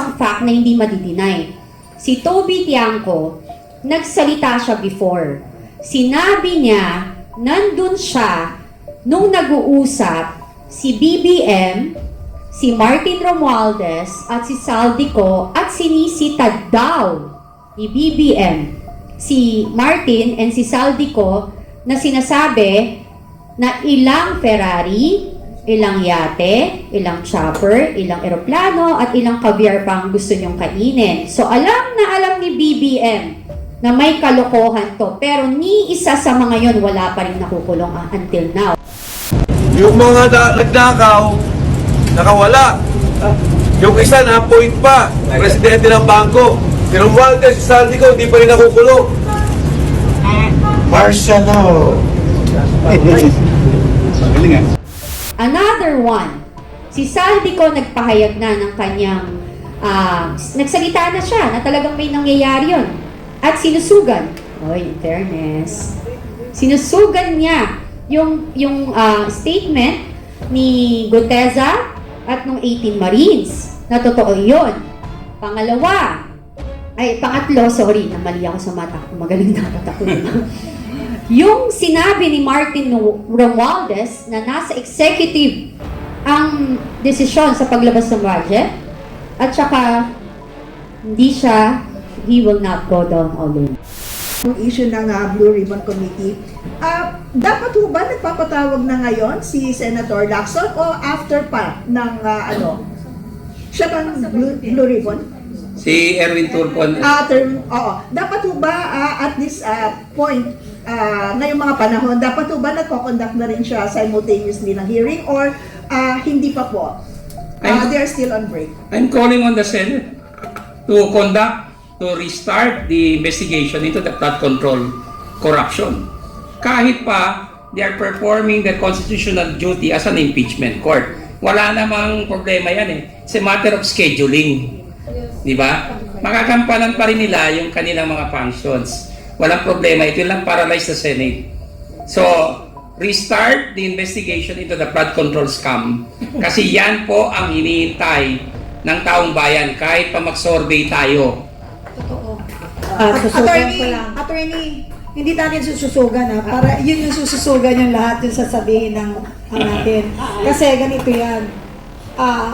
isang fact na hindi madidinay. Si Toby Tiangco, nagsalita siya before. Sinabi niya, nandun siya nung nag-uusap si BBM, si Martin Romualdez, at si Saldico, at sinisitad daw ni BBM, si Martin and si Saldico, na sinasabi na ilang Ferrari, ilang yate, ilang chopper, ilang eroplano, at ilang caviar pang gusto nyong kainin. So alam na alam ni BBM na may kalokohan to, pero ni isa sa mga yon wala pa rin nakukulong until now. Yung mga nagnakaw, nakawala. Yung isa na-appoint pa, presidente ng bangko. Si Romualdez, si Saldico, hindi pa rin nakukulong. Marciano. Another one, si Saldico nagpahayag na ng kanyang, nagsalita na siya na talagang may nangyayari yun. At sinusugan, in fairness, sinusugan niya yung statement ni Guteza at nung 18 Marines na totoo yun. Pangatlo, sorry, namali ako sa mata. Magaling dapat ako. Yung sinabi ni Martin Romualdez na nasa executive ang desisyon sa paglabas ng budget at saka he will not go down alone. Yung issue ng Blue Ribbon Committee, dapat ho ba nagpapatawag na ngayon si Senator Lacson o after pa ng siya bang Blue Ribbon? Si Erwin Turcon. Oo. Dapat ho ba at this point, ngayong mga panahon, dapat ho ba nagko-conduct na rin siya simultaneously ng hearing or hindi pa po? They're still on break. I'm calling on the Senate to restart the investigation into the flood control corruption. Kahit pa they are performing the constitutional duty as an impeachment court. Wala namang problema yan eh. It's a matter of scheduling. Di ba? Makakampanan pa rin nila yung kanilang mga functions. Walang problema. It will not paralyze the Senate. So, restart the investigation into the flood control scam. Kasi yan po ang hinihintay ng taong bayan kahit pa mag-survey tayo. Totoo. Attorney, hindi natin sususugan para yun yung sususugan yung lahat yung sasabihin ng natin. Kasi ganito yan.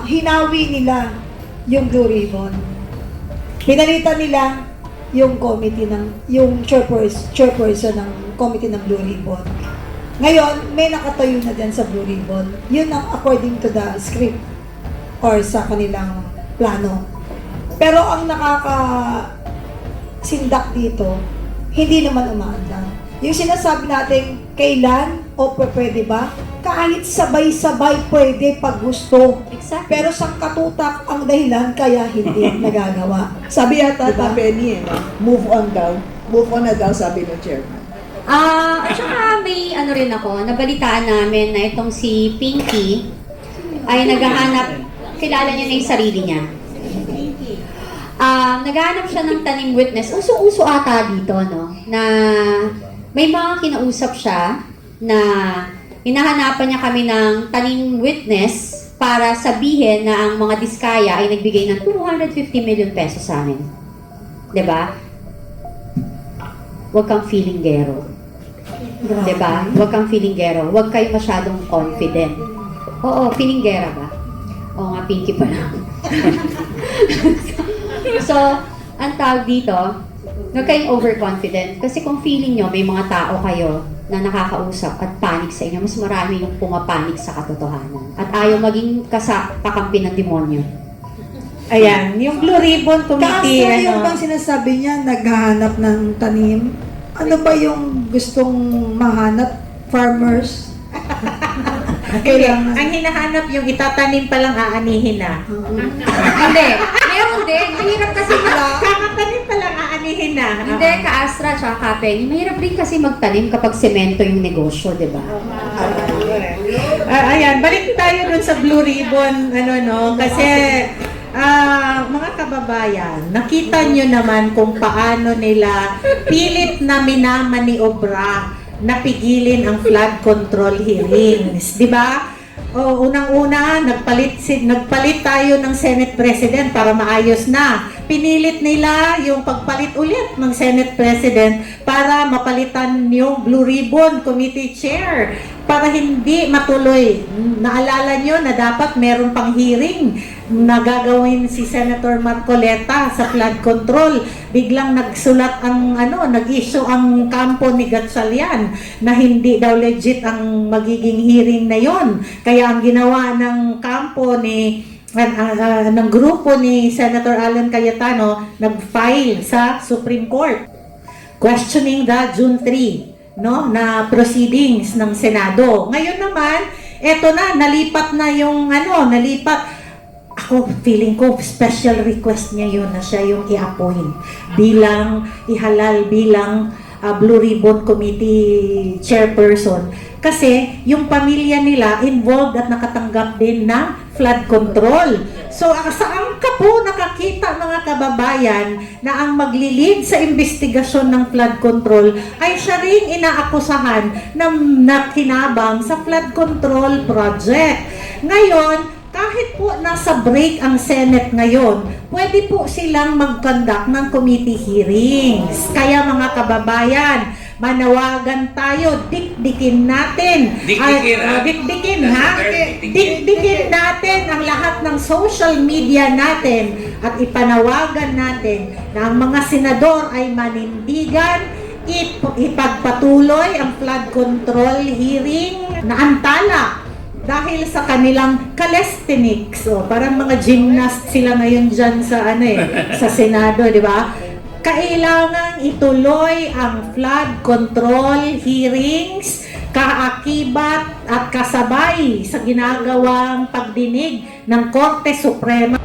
Hinawi nila yung Blue Ribbon. Pinalitan nila yung committee yung chairperson ng committee ng Blue Ribbon. Ngayon, may nakatayo na din sa Blue Ribbon. Yun ang according to the script or sa kanilang plano. Pero ang sindak dito, hindi naman umaandar. Yung sinasabi natin, kailan o pwede ba? Kahit sabay-sabay pwede pag gusto. Exactly. Pero sa katutak ang dahilan kaya hindi nagagawa. Sabi yata Diba? Penny, move on daw. Move on na daw, sabi ng chairman. At saka may rin ako, nabalitaan namin na itong si Pinky ay naghahanap, kilala niya na yung sarili niya. Naghahanap siya ng taning witness. Uso-uso ata dito, no? Na may mga kinausap siya na hinahanapan niya kami ng taning witness para sabihin na ang mga diskaya ay nagbigay ng 250 million pesos sa amin. 'Di ba? Huwag kang feelinggero. 'Di ba? Huwag kang feelinggero. Huwag kayo masyadong confident. Oo, feelinggera ba? Oo nga, Pinky pa lang. So, ang tawag dito, huwag kayong overconfident. Kasi kung feeling nyo may mga tao kayo na nakakausap at panic sa inyo, mas marami yung pumapanik sa katotohanan. At ayaw maging kakampi ng demonyo. Ayan, yung Blue Ribbon Committee, Kaso yung bang sinasabi niya, naghahanap ng tanim, ano ba yung gustong mahanap? Farmers? Kailangan. Ang hinahanap yung itatanim palang aanihin na. Hindi. Meron din. Mahirap kasi Kakatanim palang aanihin na. Hindi, ka-Astra at ka-Penny. Mahirap din kasi magtanim kapag semento yung negosyo, di ba? Ayan, balik tayo dun sa Blue Ribbon, kasi mga kababayan, nakita nyo naman kung paano nila pilit na minamaniobra na pigilin ang flood control hearings, di ba? unang-una, nagpalit tayo ng Senate President para maayos na. Pinilit nila yung pagpalit ulit ng Senate President para mapalitan yung Blue Ribbon Committee Chair para hindi matuloy. Naalala nyo na dapat meron pang hearing na gagawin si Senator Marcoleta sa flood control. Biglang nagsulat nag-issue ang kampo ni Gatchalian na hindi daw legit ang magiging hearing na yon. Kaya ang ginawa ng kampo ng grupo ni Senator Alan Cayetano, nag-file sa Supreme Court questioning the June 3 na proceedings ng Senado. Ngayon naman, eto na, nalipat na yung ako, feeling ko, special request niya yun na siya yung i-appoint ihalal bilang Blue Ribbon Committee Chairperson. Kasi yung pamilya nila involved at nakatanggap din ng flood control. So, saan ka po nakakita mga kababayan na ang maglilid sa investigasyon ng flood control ay siya rin inaakusahan na nakinabang sa flood control project. Ngayon, kahit po nasa break ang Senate ngayon, pwede po silang mag-conduct ng committee hearings. Kaya mga kababayan, manawagan tayo, dikdikin natin. Dikdikin natin ang lahat ng social media natin at ipanawagan natin na ang mga senador ay manindigan, ipagpatuloy ang flood control hearing na antala dahil sa kanilang calisthenics. Parang mga gymnast sila ngayon dyan sa sa Senado, di ba? Kailangan ituloy ang flood control hearings kaakibat at kasabay sa ginagawang pagdinig ng Korte Suprema